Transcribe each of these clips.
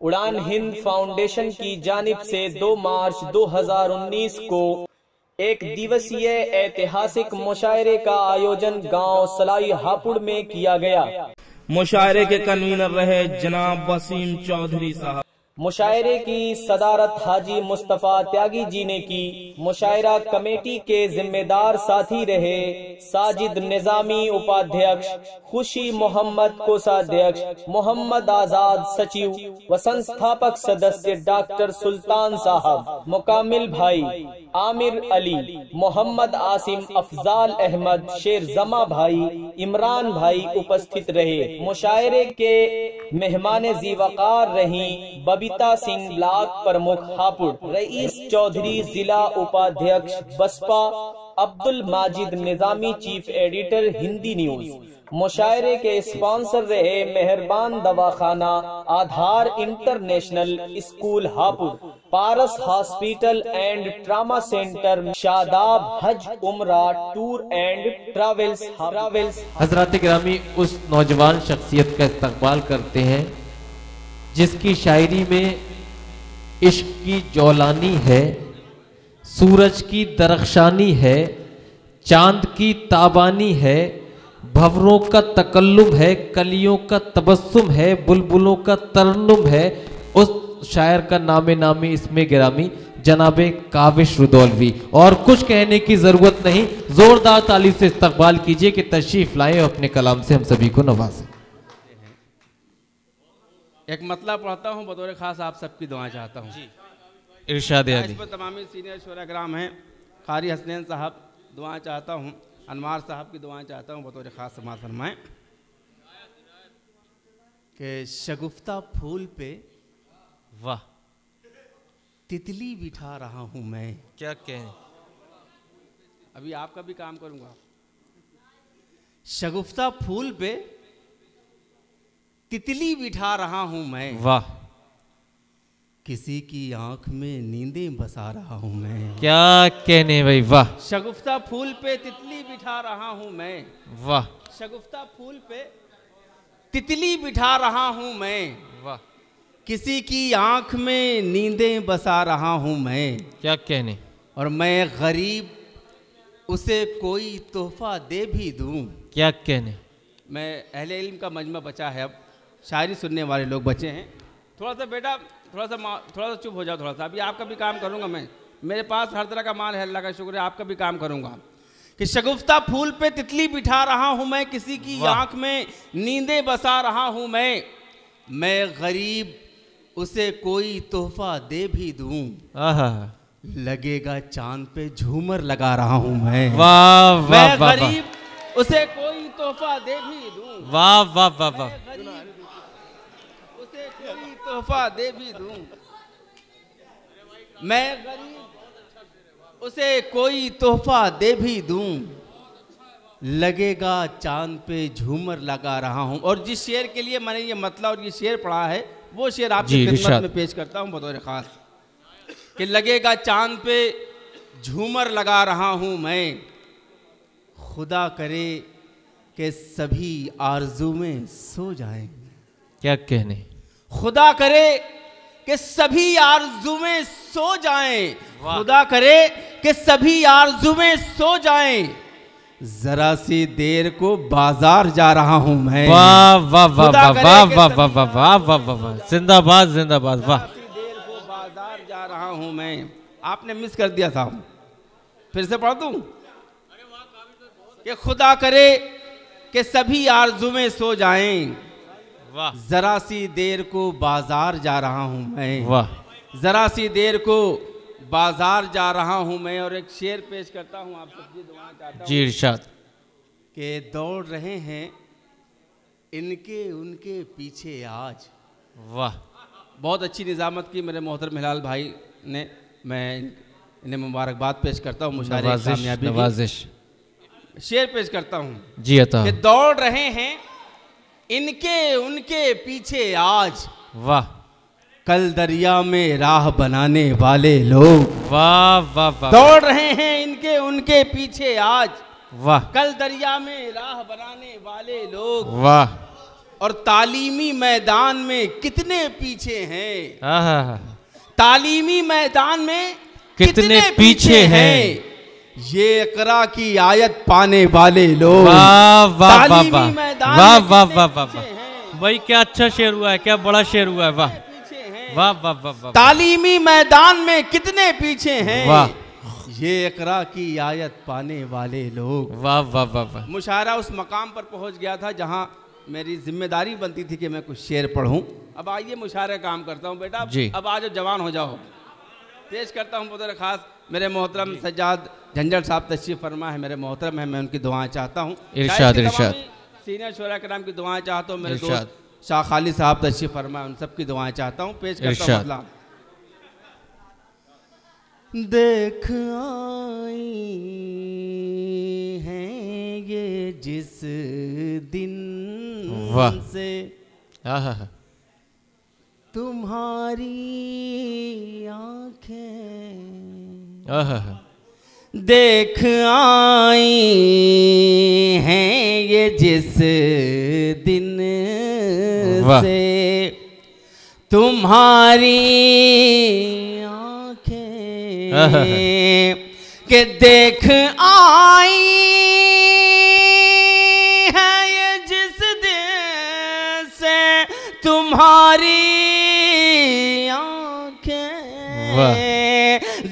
उड़ान हिंद फाउंडेशन की जानिब से 2 मार्च 2019 को एक दिवसीय ऐतिहासिक मुशायरे का आयोजन गांव सलाई हापुड़ में किया गया। मुशायरे के कन्वीनर रहे जनाब वसीम चौधरी साहब। मुशायरे की सदारत हाजी मुस्तफा त्यागी जी ने की। मुशायरा कमेटी के जिम्मेदार साथी रहे साजिद निजामी उपाध्यक्ष, खुशी मोहम्मद कोषाध्यक्ष, मोहम्मद आजाद सचिव व संस्थापक सदस्य डॉक्टर सुल्तान साहब, मुकामिल भाई, आमिर अली, मोहम्मद आसिम, अफजाल अहमद, शेर जमा भाई, इमरान भाई उपस्थित रहे। मुशायरे के मेहमान जीवकार रही बबीता सिंह ब्लॉक प्रमुख हापुड़, रईस चौधरी जिला उपाध्यक्ष Baspa, Abdul Majid Nizami chief editor Hindi news. मुशायरे के स्पॉन्सर रहे Meherban Dawakhana, Aadhar international school Hapur, Paras hospital and trauma centre, Shadab Hajj Umrah tour and travels. हजरात गिरामी, उस नौजवान शख्सियत का इस्तकबाल करते हैं जिसकी शायरी में इश्क की जौलानी है, सूरज की दरख्शानी है, चांद की ताबानी है, भंवरों का तकल्लुम है, कलियों का तबस्सुम है, बुलबुलों का तरन्नुम है। उस शायर का नामे नामी इसमें गिरामी जनाबे काविश रुदौलवी। और कुछ कहने की जरूरत नहीं, जोरदार ताली से इस्तकबाल कीजिए कि तशरीफ लाएं और अपने कलाम से हम सभी को नवाजें। एक मतलब पढ़ता हूँ, बतौर खास आप सबकी दुआ चाहता हूँ। इरशाद इस पर तमामी सीनियर शोराग्राम हैं, कारी हसनैन साहब दुआ चाहता हूँ, अनवार साहब की दुआएं चाहता हूँ, बतौर खास समाज फरमाएं कि शगुफ्ता फूल पे वाह तितली बिठा रहा हूँ मैं। क्या कहें, अभी आपका भी काम करूँगा। शगुफ्ता फूल पे तितली बिठा रहा हूँ मैं, वाह। किसी की आंख में नींदें बसा रहा हूँ मैं। क्या कहने भाई, वाह। शगुफ्ता फूल पे तितली बिठा रहा हूँ मैं, वाह। शगुफ्ता फूल पे तितली बिठा रहा हूँ मैं, वाह। किसी की आंख में नींदें बसा रहा हूँ मैं। क्या कहने, और मैं गरीब उसे कोई तोहफा दे भी दूँ। क्या कहने। मैं अहले इल्म का मजमा बचा है, अब शायरी सुनने वाले लोग बचे हैं। थोड़ा सा बेटा थोड़ा सा चुप हो जाओ थोड़ा सा। अभी आपका भी काम करूँगा मैं, मेरे पास हर तरह का माल है, अल्लाह का शुक्र है। आपका भी काम करूँगा कि शगुफ्ता फूल पे तितली बिठा रहा हूँ मैं, किसी की आंख में नींदें बसा रहा हूँ मैं गरीब उसे कोई तोहफा दे भी दूँ, लगेगा चांद पे झूमर लगा रहा हूँ मैं। वाह वाह मैं वाह, गरीब उसे कोई तोहफा दे भी दूँ। वाह वाह वाह वाह। उसे कोई तोहफा दे भी दूँ, मैं गरीब उसे कोई तोहफा दे भी दूँ, लगेगा चांद पे झूमर लगा रहा हूँ। और जिस शेर के लिए मैंने ये मतलब और ये शेर पढ़ा है, वो शेर आपकी खिदमत में पेश करता हूँ बतौर खास कि लगेगा चांद पे झूमर लगा रहा हूँ मैं, खुदा करे कि सभी आरज़ू में सो जाएं। क्या कहने, खुदा करे कि सभी आरज़ू में सो जाएं, खुदा करे कि सभी आरज़ू में सो जाएं, जरा सी देर को बाजार जा रहा हूं मैं। वाह वाह वाह वाह वाह वाह वाह वाह वाह वाह वाह, जिंदाबाद जिंदाबाद, वाह। देर को बाजार जा रहा हूं मैं। आपने मिस कर दिया साहब, फिर से पढ़ दूं कि खुदा करे कि सभी आरज़ू में सो जाएं, वाह। जरा सी देर को बाजार जा रहा हूं मैं, वाह। जरा सी देर को बाजार जा रहा हूं मैं। और एक शेर पेश करता हूं, आप सबकी दुआ चाहता हूं। जी इरशाद। कि दौड़ रहे हैं इनके उनके पीछे आज। वाह। बहुत अच्छी निज़ामत की मेरे मोहतरम हिलाल भाई ने, मैं इन्हें मुबारकबाद पेश करता हूँ। मुशायरे की कामयाबी नवाजिश। शेर पेश करता हूँ जी अता। कि दौड़ रहे हैं इनके उनके पीछे आज, वाह। कल दरिया में राह बनाने वाले लोग। वाह वाह वाह। दौड़ रहे हैं इनके उनके पीछे आज, वाह। कल दरिया में राह बनाने वाले लोग। वाह। और तालीमी मैदान में कितने पीछे हैं। आहा, तालीमी मैदान में कितने पीछे हैं। ये इकरा की आयत पाने वाले लोग। वाह वाह वाह तालीमी वाह मैदान वाह में वाह कितने वाह वाह पीछे वाह। हैं। भाई क्या अच्छा शेर हुआ है, क्या बड़ा शेर हुआ है। वाह पीछे हैं। वाह वाह वाह वाह। तालीमी मैदान में कितने पीछे हैं। वाह। ये इकरा की आयत पाने वाले लोग। वाह वाह वाह वाह। मुशायरा उस मकाम पर पहुंच गया था जहां मेरी जिम्मेदारी बनती थी कि मैं कुछ शेर पढ़ूं। अब आइए मुशायरे काम करता हूं बेटा। जी। अब आज जवान हो जाओ। पेश करता हूं बतौर खास मेरे मोहतरम सज्जाद झंझर साहब तशरीफ फरमा है, मेरे मोहतरम है, मैं उनकी दुआएं चाहता हूं। इरशाद इरशाद। सीनियर शोरा कराम की दुआएं चाहता हूं। मेरे इरशाद। दोस्त शाह खालिद साहब तशरीफ फरमा है, उन सबकी दुआएं चाहता हूं। पेश करता हूं इरशाद। मतलब। देख आई हैं ये जिस दिन वाह। से आहा, तुम्हारी आंखें आहा, देख आई हैं ये जिस दिन वाह। से तुम्हारी आंखें के देख आई है ये जिस दिन से तुम्हारी वाह। आंखें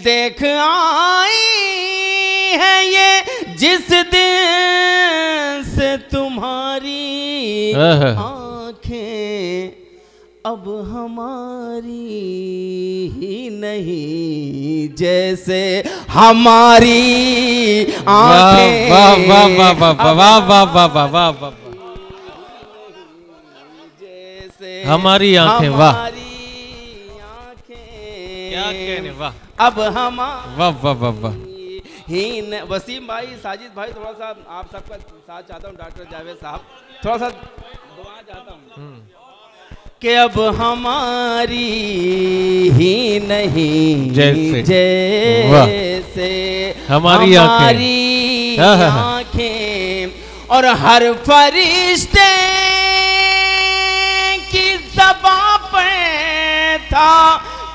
देख आई है ये जिस दिन से तुम्हारी आहा। आंखें अब हमारी ही नहीं जैसे हमारी आंखें। वाह वाह वाह वाह वाह वाह वाह वाह वाह वाह वाह। जैसे हमारी आंखें। वाह हमारी आंखें क्या कहने। वाह अब हम वाह वाह वाह वाह। वसीम भाई, साजिद भाई, थोड़ा सा आप सबका साथ चाहता हूँ। डॉक्टर जावेद साहब थोड़ा सा दुआ चाहता हूँ कि अब हमारी ही नहीं जैसे हमारी आंखें और हर फरिश्ते की ज़बां पे था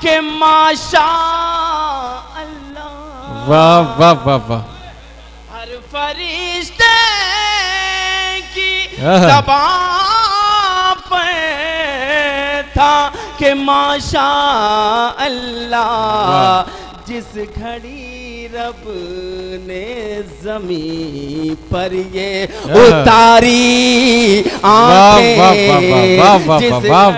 कि माशा अल्लाह। वाह वाह वाह वाह। हर फरिश्ते की ज़बां पे था कि माशा अल्लाह। जिस घड़ी रब ने ज़मीं पर ये उतारी आंखें। जिस घड़ी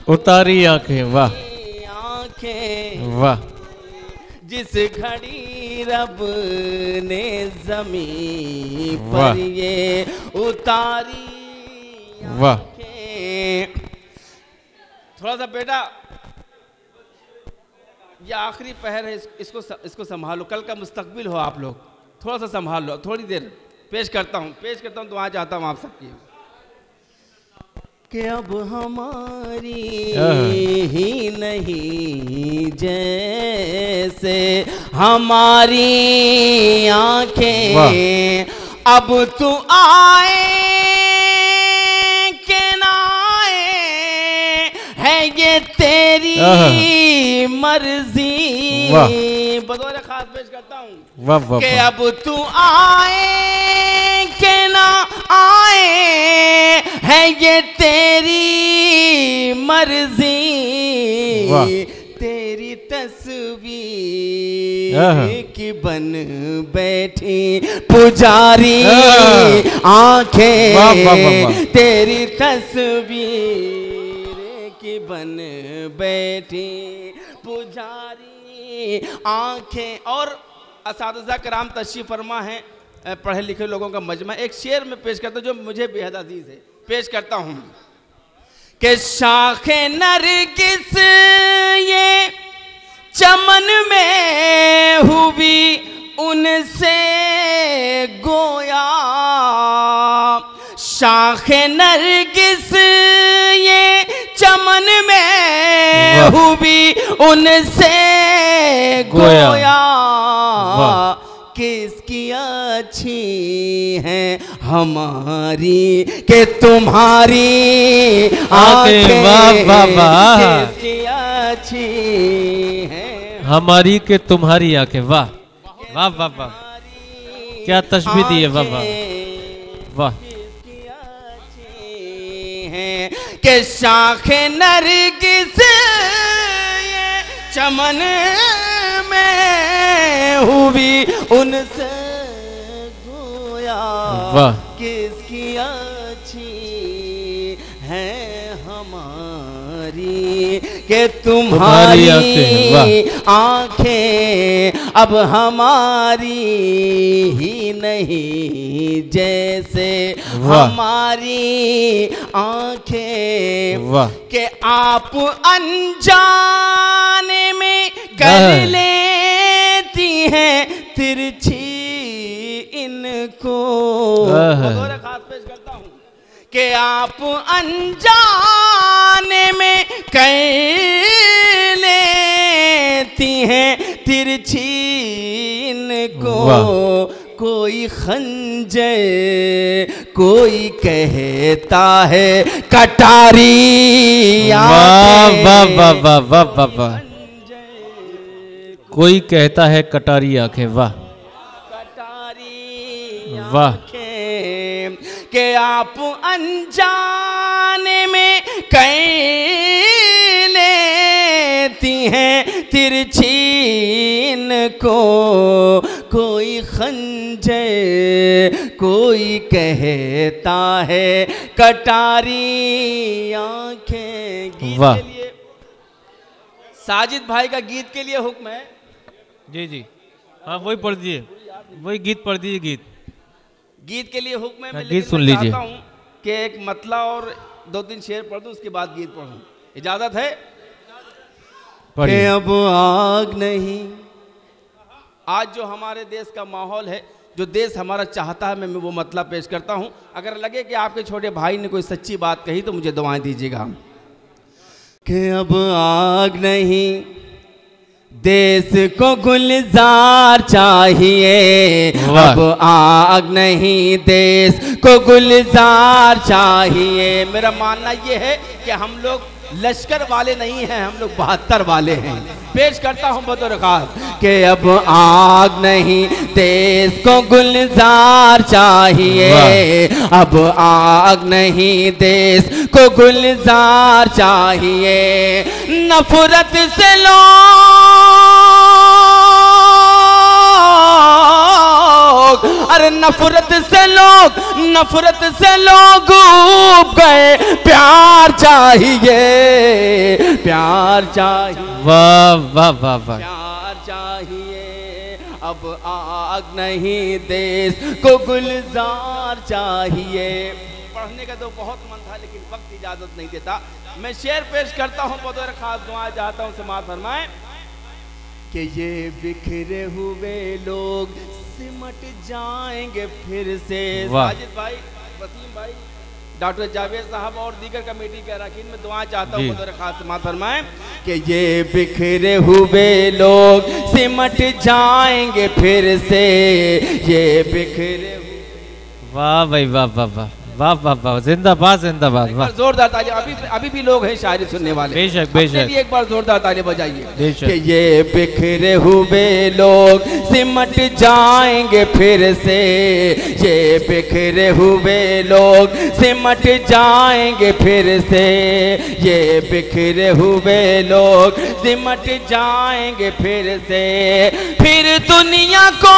उतारी आंखें। वाह आंखें। वाह। जिस घड़ी रब ने ज़मीं वाह। पर ये उतारी वाह। आंखें। थोड़ा सा बेटा ये आखिरी पहर है, इसको संभालो। कल का मुस्तकबिल हो आप लोग, थोड़ा सा संभाल लो। थोड़ी देर पेश करता हूँ दुआ चाहता हूँ आप सबकी कि अब हमारी ही नहीं जैसे हमारी आंखें। अब तू आए के ना आए है ये तेरी मर्जी। बतौर खास पेश करता हूँ कि अब तू आए के ना आए है ये तेरी मर्जी। तेरी तस्वीर की बन बैठी पुजारी आंखें। तेरी तस्वीर की बन बैठी पुजारी आंखें। और असातिज़ा कराम तशरीफ़ फरमा हैं, पढ़े लिखे लोगों का मजमा। एक शेर में पेश करता हूँ जो मुझे बेहद अजीज है। पेश करता हूँ कि शाखे नरगिस ये चमन में हुई उनसे गोया। शाखे नरगिस ये चमन में हुई उनसे गोया। किसकी अच्छी हैं हमारी के तुम्हारी आंखें वाह वाह वाह, किसकी अच्छी हैं हमारी के तुम्हारी आंखें। वाह वाह वाह वाह, क्या तशबीह दी है। वाह वाह वाह, के शाखे नरगिस ये चमन में हुई उनसे गोया वाह, किसकी अच्छी है हमारी के तुम्हारी तुम्हारी आंखें अब हमारी ही नहीं जैसे हमारी आंखें वाह, के आप अनजाने में कर लेती हैं तिरछी इनको। बतौर खास पेश करता हूँ कि आप अनजाने में कर लेती हैं तिरछी इनको। कोई खंजर कोई कहता है कटारी। वाह वाह वाह वाह वाह वाह वाह, कोई कहता है कटारी आंखें। वाह कटारी वाह, के आप अनजाने में कर लेती हैं तिरछी इनको। कोई खंजर कोई कहता है कटारी आंखें। गीत वाह। के लिए साजिद भाई का गीत के लिए हुक्म है। जी जी, हाँ वही पढ़ दीजिए, वही गीत पढ़ दीजिए। गीत के लिए हुक्म है। मैं गीत सुन लीजिए। चाहता हूं कि एक मतला और 2-3 शेर पढ़ दूं, उसके बाद गीत पढ़ूं। इजाजत है? पढ़िए। अब आग नहीं। आज जो हमारे देश का माहौल है, जो देश हमारा चाहता है, मैं वो मतला पेश करता हूं। अगर लगे कि आपके छोटे भाई ने कोई सच्ची बात कही तो मुझे दुआएं दीजिएगा। कि अब आग नहीं देश को गुलजार चाहिए। अब आग नहीं देश को गुलजार चाहिए। मेरा मानना ये है कि हम लोग लश्कर वाले नहीं हैं, हम लोग 72 वाले हैं। पेश करता हूं बतौर खास कि अब आग नहीं देश को गुलजार चाहिए। अब आग नहीं देश को गुलजार चाहिए। नफरत से अरे नफरत से लोग उब गए। प्यार चाहिए, प्यार चाहिए। वाह वाह वाह वाह, प्यार चाहिए। अब आग नहीं देश को गुलजार चाहिए। पढ़ने का तो बहुत मन था लेकिन वक्त इजाजत नहीं देता। मैं शेर पेश करता हूँ, बतौर खास दुआ चाहता हूँ समाअत फरमाएं कि ये बिखरे हुए लोग सिमट जाएंगे फिर से। साजिद भाई, वसीम भाई, डॉक्टर जावेद साहब और दीगर कमेटी के अरकान में दुआ चाहता हूँ, बतौर खास समाअत फरमाएं कि ये बिखरे हुए लोग सिमट जाएंगे फिर से। ये बिखरे वाह भाई वाह वाह वाह वाह वाह वाह, जिंदाबाद जिंदाबाद। वाह, जोरदार ताली। अभी भी लोग हैं शायरी सुनने वाले। बेशक बेशक, एक बार जोरदार ताली बजाइए। बेशक। कि ये बिखरे हुए लोग सिमट जाएंगे फिर से। ये बिखरे हुए लोग सिमट जाएंगे फिर से। ये बिखरे हुए लोग सिमट जाएंगे फिर से। फिर दुनिया को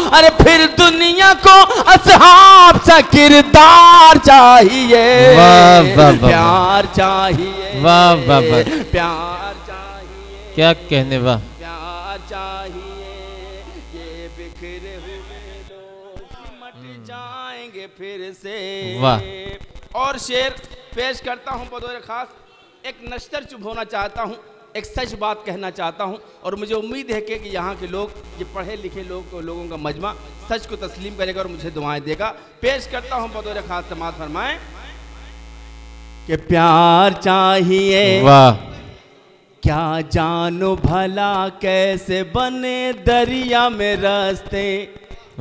अरे फिर दुनिया को असहाब सा किरदार चाहिए। वाह वाह वाह, प्यार चाहिए। वाह वाह वाह, प्यार चाहिए। क्या कहने। वाह, प्यार चाहिए। ये बिखरे हुए लोग सिमट जाएंगे फिर से। वाह। और शेर पेश करता हूँ बतौर खास। एक नश्तर चुप होना चाहता हूँ, एक सच बात कहना चाहता हूं और मुझे उम्मीद है कि यहाँ के लोग, ये पढ़े लिखे लोगों का मजमा सच को तस्लीम करेगा और मुझे दुआएं देगा। पेश करता हूं बतौर खास समाअत फरमाएं कि प्यार चाहिए। वाह, क्या जानो भला कैसे बने दरिया में रास्ते,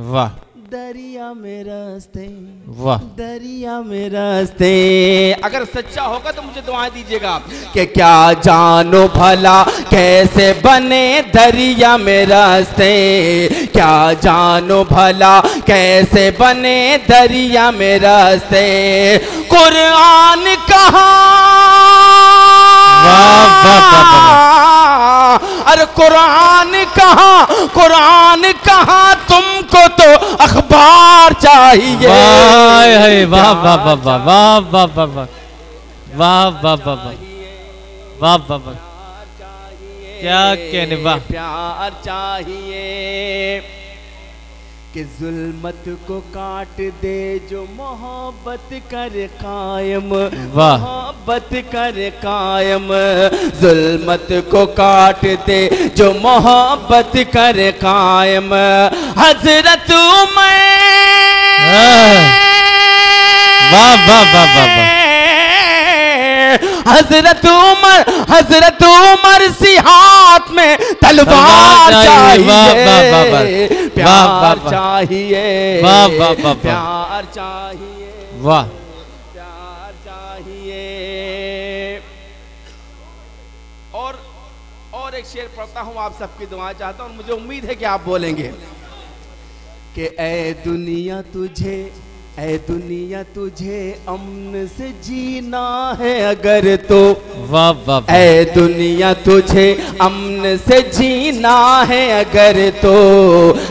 वाह दरिया में रास्ते, वाह दरिया में रास्ते। अगर सच्चा होगा तो मुझे दुआएं दीजिएगा कि क्या जानो भला कैसे बने दरिया में रास्ते, क्या जानो भला कैसे बने दरिया में रास्ते। कुरान अरे कुरान कहाँ तुमको तो अखबार चाहिए। वाह वाह वाह वाह वाह वाह वाह वाह वाह वाह वाह वाह वाह वाह, क्या कहने, वाह। प्यार चाहिए कि जुल्मत को काट दे जो मोहब्बत कर कायम, वाह। मोहब्बत कर कायम, जुल्मत को काट दे जो मोहब्बत कर कायम। हजरत उमर, वाह वाह वाह वाह वाह, हजरत उमर सी हाथ में तलवार चाहिए, प्यार चाहिए, प्यार चाहिए, वाह। प्यार चाहिए। और एक शेर पढ़ता हूँ, आप सबकी दुआ चाहता हूँ, मुझे उम्मीद है कि आप बोलेंगे कि ऐ दुनिया तुझे अमन से जीना है अगर तो, वाह वाह। ऐ दुनिया तुझे अमन से जीना है अगर तो,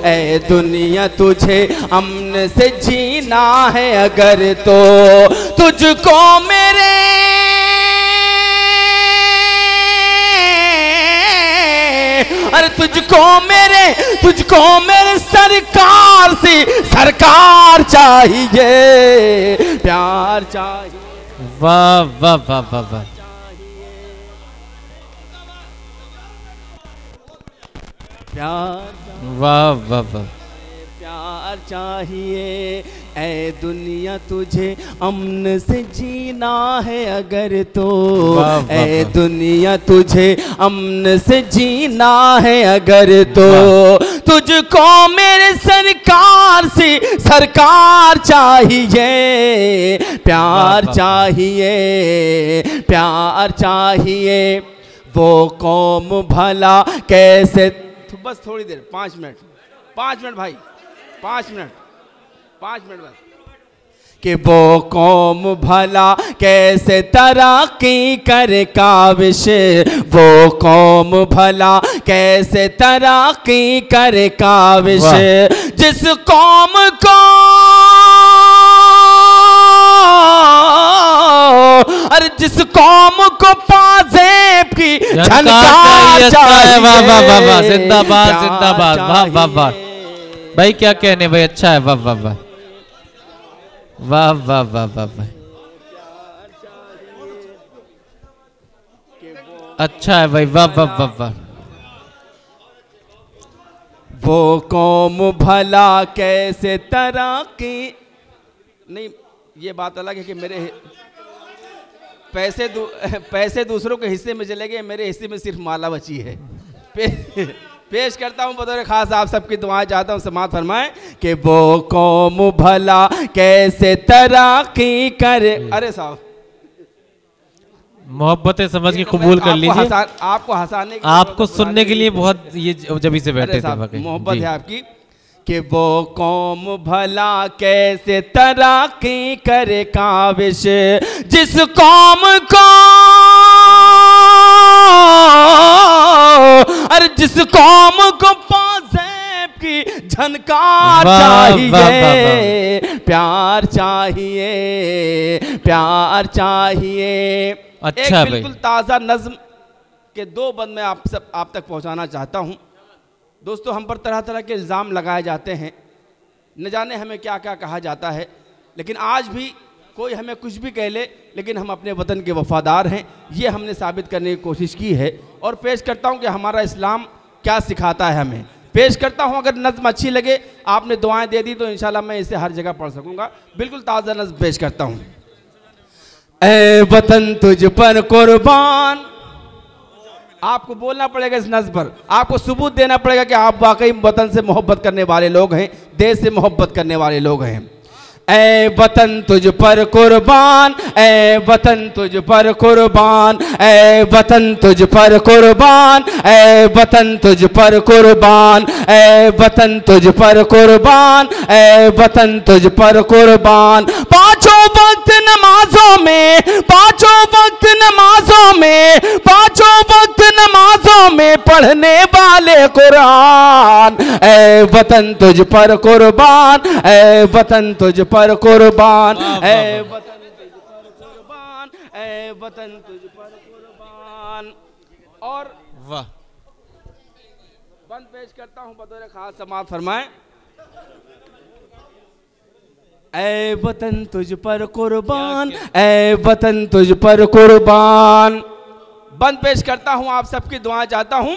ऐ दुनिया तुझे अमन से जीना है अगर तो, तुझको मेरे अरे तुझको मेरे सरकार से सरकार चाहिए, प्यार चाहिए, वाह वाह वाह वाह वाह, प्यार, वाह वाह वाह, प्यार चाहिए। ऐ दुनिया तुझे अमन से जीना है अगर तो, ऐ दुनिया तुझे अमन से जीना है अगर तो, तुझको मेरे सरकार से सरकार चाहिए, प्यार चाहिए, प्यार चाहिए। वो कौम भला कैसे, बस थोड़ी देर, 5 मिनट भाई, 5 मिनट बस, कि वो कौम भला कैसे तरक्की करे काविश, वो कौम भला कैसे तरक्की करे काविश, जिस कौम को अरे जिस कौम को पाजेब की झनकार चाहिए, वाह वाह वाह वाह, जिंदाबाद जिंदाबाद, वाह वाह वाह भाई, क्या कहने भाई, अच्छा है, वाह वाह वाह वाह वाह वाह वाह वाह, अच्छा है भाई, वाह वाह वाह वाह। वो कौम भला कैसे तरक्की, नहीं ये बात अलग है कि मेरे पैसे दूसरों के हिस्से में चले गए, मेरे हिस्से में सिर्फ माला बची है। पेश करता हूँ बतौर खास, आप सबकी दुआएं चाहता हूँ, समाअत फरमाएं कि वो कौम भला कैसे तरक्की करे। अरे साहब मोहब्बतें समझ के कबूल कर लीजिए, आपको हंसाने, आपको सुनने के लिए बहुत ये जब से बैठे थे, मोहब्बत है आपकी, कि वो कौम भला कैसे तरक्की करे काविश, जिस कौम को अरे जिस कौम को पाजेब की झनकार चाहिए, प्यार चाहिए, प्यार चाहिए। अच्छा एक बिल्कुल ताज़ा नज्म के 2 बंद मैं आप तक पहुंचाना चाहता हूं। दोस्तों, हम पर तरह तरह के इल्ज़ाम लगाए जाते हैं, न जाने हमें क्या क्या कहा जाता है, लेकिन आज भी कोई हमें कुछ भी कह ले, लेकिन हम अपने वतन के वफादार हैं, ये हमने साबित करने की कोशिश की है। और पेश करता हूं कि हमारा इस्लाम क्या सिखाता है हमें। पेश करता हूं, अगर नज़्म अच्छी लगे, आपने दुआएं दे दी तो इंशाल्लाह मैं इसे हर जगह पढ़ सकूंगा। बिल्कुल ताज़ा नज़्म पेश करता हूं। ऐ वतन तुझ पर कुर्बान, आपको बोलना पड़ेगा इस नज़्म पर, आपको सबूत देना पड़ेगा कि आप वाकई वतन से मोहब्बत करने वाले लोग हैं, देश से मोहब्बत करने वाले लोग हैं। ऐ वतन तुझ पर कुर्बान, ऐ वतन तुझ पर कुर्बान, ऐ वतन तुझ पर कुर्बान, ऐ वतन तुझ पर कुर्बान, ऐ वतन तुझ पर कुर्बान, ऐ वतन तुझ पर कुर्बान। पांचों वक्त नमाजों में, पांचों वक्त नमाजों में, पांचों वक्त नमाजों में पढ़ने वाले कुरान, ऐ वतन तुझ पर कुर्बान, ऐ वतन तुझ पर कुर्बान, ऐ वतन तुझ पर कुर्बान, ऐ वतन तुझ पर कुर्बान। और वाह, बंद पेश करता हूं बतौर खास समाअत फरमाएं। ऐ वतन तुझ पर कुर्बान, ऐ वतन तुझ पर कुर्बान। बंद पेश करता हूं, आप सबकी दुआ चाहता हूं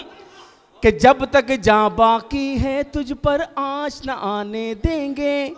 कि जब तक जान बाकी है तुझ पर आँच न आने देंगे,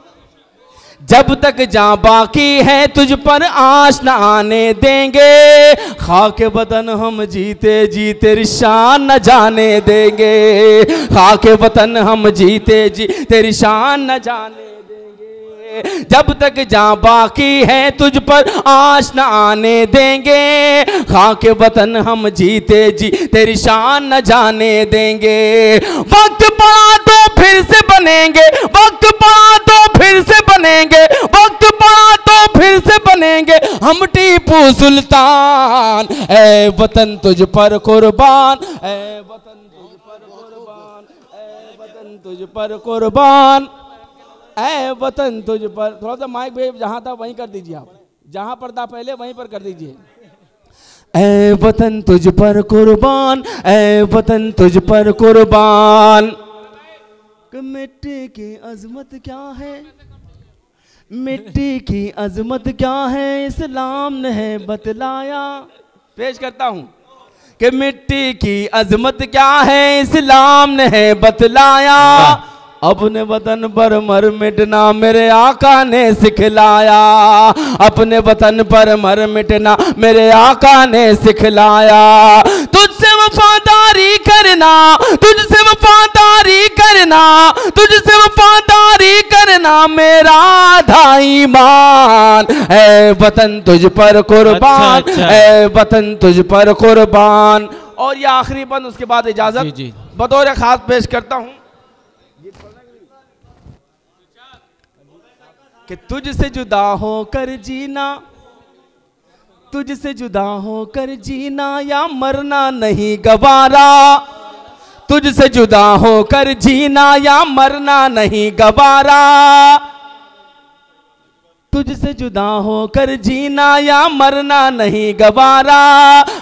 जब तक जान बाकी है तुझ पर आँच न आने देंगे, खाके वतन हम जीते जी तेरी शान न जाने देंगे, खाके वतन हम जीते जी तेरी शान न जाने देंगे, जब तक जान बाकी है तुझ पर आँच न आने देंगे, खाके वतन हम जीते जी तेरी शान न जाने देंगे। वक्त पड़ा तो फिर से बनेंगे, वक्त पड़ा तो फिर से बनेंगे, वक्त पड़ा तो फिर से बनेंगे हम टीपू सुल्तान, ऐ वतन तुझ पर कुर्बान, ऐ वतन तुझ पर कुर्बान, ऐ वतन तुझ पर कुर्बान, ऐ वतन तुझ पर। थोड़ा सा माइक भी जहां था वहीं कर दीजिए, आप जहां पर था पहले वहीं पर कर दीजिए। ऐ वतन तुझ पर कुर्बान, ऐ वतन तुझ पर कुर्बान। मिट्टी की अजमत क्या है, मिट्टी की अजमत क्या है इस्लाम ने है बतलाया। पेश करता हूँ कि मिट्टी की अजमत क्या है इस्लाम ने है बतलाया, अपने वतन पर मर मिटना मेरे आका ने सिखलाया, अपने वतन पर मर मिटना मेरे आका ने सिखलाया। तुझसे वफादारी करना, तुझसे वफादारी करना, तुझसे वफादारी करना मेरा आधा ईमान, ऐ वतन तुझ पर कुर्बान, ऐ वतन तुझ पर कुर्बान। और ये आखिरी बंद, उसके बाद इजाजत बतौर खास पेश करता हूँ कि तुझसे जुदा होकर जीना, तुझसे जुदा होकर जीना या मरना नहीं गवारा, तुझसे जुदा होकर जीना या मरना नहीं गवारा, तुझसे जुदा होकर जीना या मरना नहीं गवारा,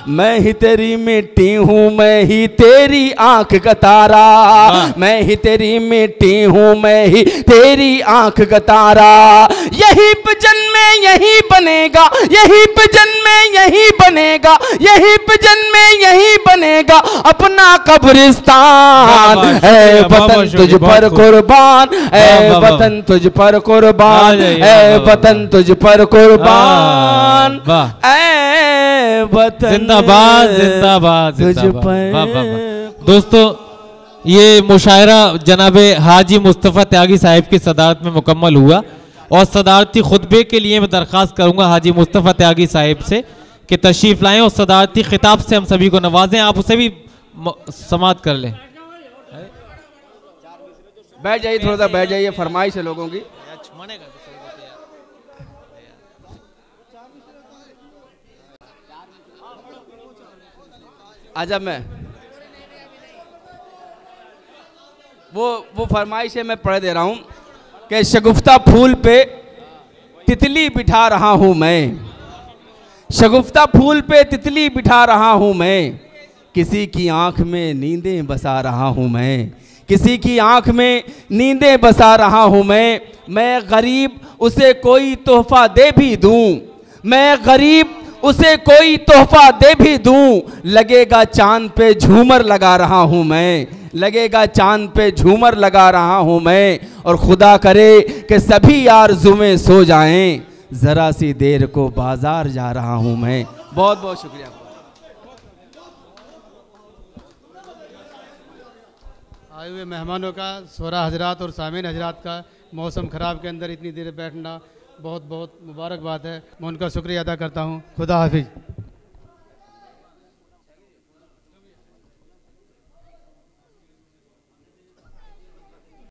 मैं ही तेरी मिट्टी हूँ, मैं ही तेरी आंख का तारा, मैं ही तेरी मिट्टी हूँ, मैं ही तेरी आंख का तारा। यही पे जन्मे यही बनेगा, यही पे जन्मे यही बनेगा, यही पे जन्मे यही बनेगा अपना कब्रिस्तान, ऐ वतन तुझ पर कुर्बान, ऐ वतन तुझ पर कुर्बान, ऐ वतन तुझ पर कुर्बान, ऐ वतन जिंदाबाद जिंदाबाद तुझ जिंदाबाद। पर। वाह वाह वाह। दोस्तों, ये मुशायरा जनाबे हाजी मुस्तफ़ा त्यागी साहिब की सदारत में मुकम्मल हुआ और सदारती खुतबे के लिए मैं दरख्वास्त करूंगा हाजी मुस्तफ़ा त्यागी साहिब से कि तशरीफ लाएं और सदारती खिताब से हम सभी को नवाजें। आप उसे भी समाअत कर लें। बैठ जाइए, थोड़ा सा बैठ जाइए, फरमाइश है लोगों की। आजा, मैं वो फरमाइश है, मैं पढ़ दे रहा हूँ कि शगुफ्ता फूल पे तितली बिठा रहा हूँ मैं, शगुफ्ता फूल पे तितली बिठा रहा हूँ मैं, किसी की आंख में नींदें बसा रहा हूँ मैं, किसी की आंख में नींदें बसा रहा हूँ मैं गरीब उसे कोई तोहफा दे भी दूँ, मैं गरीब उसे कोई तोहफा दे भी दूं, लगेगा चांद पे झूमर लगा रहा हूं मैं, लगेगा चांद पे झूमर लगा रहा हूं मैं, और खुदा करे कि सभी आरज़ुएं सो जाएं, जरा सी देर को बाजार जा रहा हूं मैं। बहुत बहुत शुक्रिया। आए हुए मेहमानों का, शोरा हजरात और सामीन हजरात का मौसम ख़राब के अंदर इतनी देर बैठना बहुत बहुत मुबारक बात है। मैं उनका शुक्रिया अदा करता हूँ। खुदा हाफिज़।